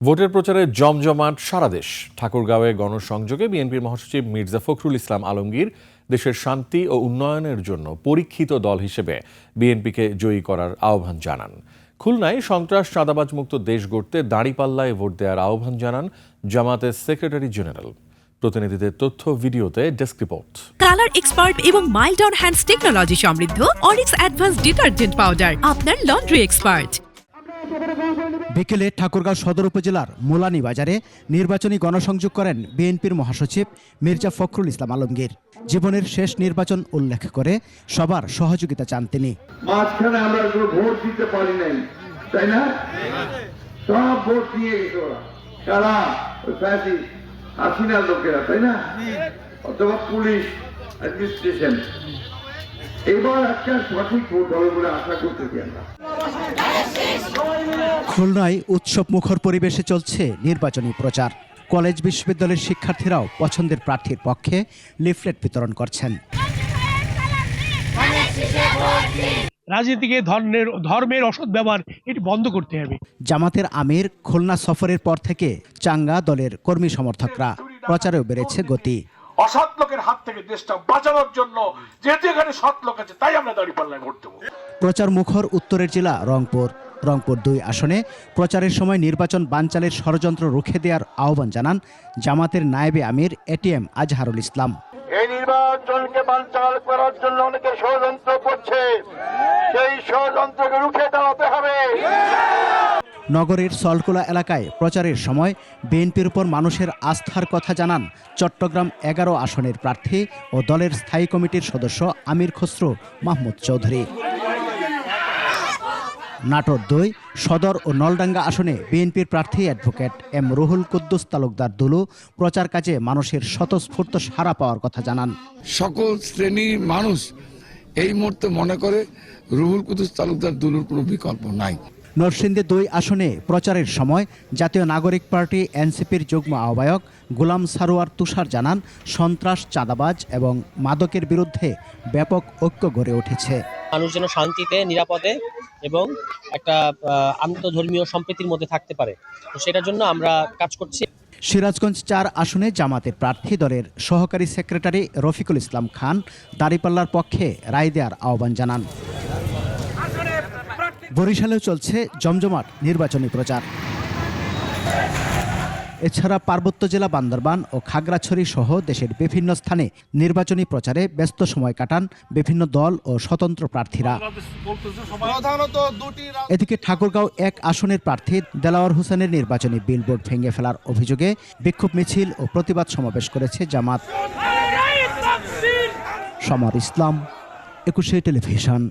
ভোটের প্রচারে জমজমাট সারা দেশ। ঠাকুরগাঁওয়ে গণসংযোগে বিএনপির মহাসচিব মির্জা ফখরুল ইসলাম আলমগীর দেশের শান্তি ও উন্নয়নের জন্য পরীক্ষিত দল হিসেবে বিএনপিকে জয়ী করার আহ্বান জানান। খুলনায় সন্ত্রাস চাঁদাবাজ মুক্ত দেশ গড়তে দাঁড়িপাল্লায় ভোট দেওয়ার আহ্বান জানান জামাতের সেক্রেটারি জেনারেল। প্রতিনিধিদের তথ্য ভিডিওতে ডেস্ক রিপোর্ট। কালার এক্সপার্ট এবং মাইল্ড অন হ্যান্ডস টেকনোলজি সমৃদ্ধ অরিক্স অ্যাডভান্স ডিটারজেন্ট পাউডার আপনার লন্ড্রি এক্সপার্ট। বিকেলে ঠাকুরগাঁও সদর উপজেলার মোলানি বাজারে নির্বাচনী গণসংযোগ করেন বিএনপির মহাসচিব মির্জা ফখরুল ইসলাম আলমগীর। জীবনের শেষ নির্বাচন উল্লেখ করে সবার সহযোগিতা চান তিনি। মাঝখানে আমরা ভোট দিতে পারি নাই, তাই না? সব ভোট নিয়ে গেছে ওরা, কারা হাসিনার লোকেরা, তাই না? অথবা পুলিশ অ্যাডমিনিস্ট্রেশন। এবার একটা সঠিক ভোট হবে বলে আশা করতেছি আমরা। খুলনায় উৎসব মুখর পরিবেশে চলছে নির্বাচনী প্রচার। কলেজ বিশ্ববিদ্যালয়ের শিক্ষার্থীরাও পছন্দের প্রার্থীর পক্ষে লিফলেট বিতরণ করছেন। রাজনীতিকে ধর্মের অসৎ ব্যবহার এটি বন্ধ করতে হবে। জামাতের আমির খুলনা সফরের পর থেকে চাঙ্গা দলের কর্মী সমর্থকরা, প্রচারেও বেড়েছে গতি। অসৎ লোকের হাত থেকে দেশটা বাঁচানোর জন্য যেহেতু এখানে সৎ লোক আছে, তাই আমরা দাঁড়িপাল্লায় ভোট দেবো। প্রচার মুখর উত্তরের জেলা রংপুর 2 আসনে প্রচারের সময় নির্বাচন বানচালের ষড়যন্ত্র রুখে দেওয়ার আহ্বান জানান জামাতের নায়েবে আমির এটিএম আজহারুল ইসলাম। এই নির্বাচনকে বানচাল করার জন্য অনেকে ষড়যন্ত্র করছে, সেই ষড়যন্ত্রকে রুখে দাঁড়াতে হবে। নগরের সল্টকোলা এলাকায় প্রচারের সময় বিএনপির উপর মানুষের আস্থার কথা জানান চট্টগ্রাম 11 আসনের প্রার্থী ও দলের স্থায়ী কমিটির সদস্য আমির খসরু মাহমুদ চৌধুরী। নাটোর 2 সদর ও নলডাঙ্গা আসনে বিএনপির প্রার্থী অ্যাডভোকেট এম রুহুল কুদ্দুস তালুকদার দুলু প্রচার কাজে মানুষের স্বতঃস্ফূর্ত সাড়া পাওয়ার কথা জানান। সকল শ্রেণীর মানুষ এই মুহূর্তে মনে করে রুহুল কুদ্দুস তালুকদার দুলুর কোনো বিকল্প নাই। নরসিংদী 2 আসনে প্রচারের সময় জাতীয় নাগরিক পার্টি এনসিপির যুগ্ম আহ্বায়ক গোলাম সারোয়ার তুষার জানান সন্ত্রাস, চাঁদাবাজ এবং মাদকের বিরুদ্ধে ব্যাপক ঐক্য গড়ে উঠেছে। মানুষ যেন শান্তিতে, নিরাপদে এবং একটা আন্তঃধর্মীয় সম্প্রীতির মধ্যে থাকতে পারে, তো সেটার জন্য আমরা কাজ করছি। সিরাজগঞ্জ 4 আসনে জামাতের প্রার্থী দলের সহকারী সেক্রেটারি রফিকুল ইসলাম খান দাঁড়িপাল্লার পক্ষে রায় দেওয়ার আহ্বান জানান। বরিশালেও চলছে জমজমাট নির্বাচনী প্রচার। এছাড়া পার্বত্য জেলা বান্দরবান ও খাগড়াছড়ি সহ দেশের বিভিন্ন স্থানে নির্বাচনী প্রচারে ব্যস্ত সময় কাটান বিভিন্ন দল ও স্বতন্ত্র প্রার্থীরা। এদিকে ঠাকুরগাঁও 1 আসনের প্রার্থী দেলাওয়ার হোসেনের নির্বাচনী বিলবোর্ড ভেঙে ফেলার অভিযোগে বিক্ষোভ মিছিল ও প্রতিবাদ সমাবেশ করেছে জামাত। সমর ইসলাম, 21 টেলিভিশন।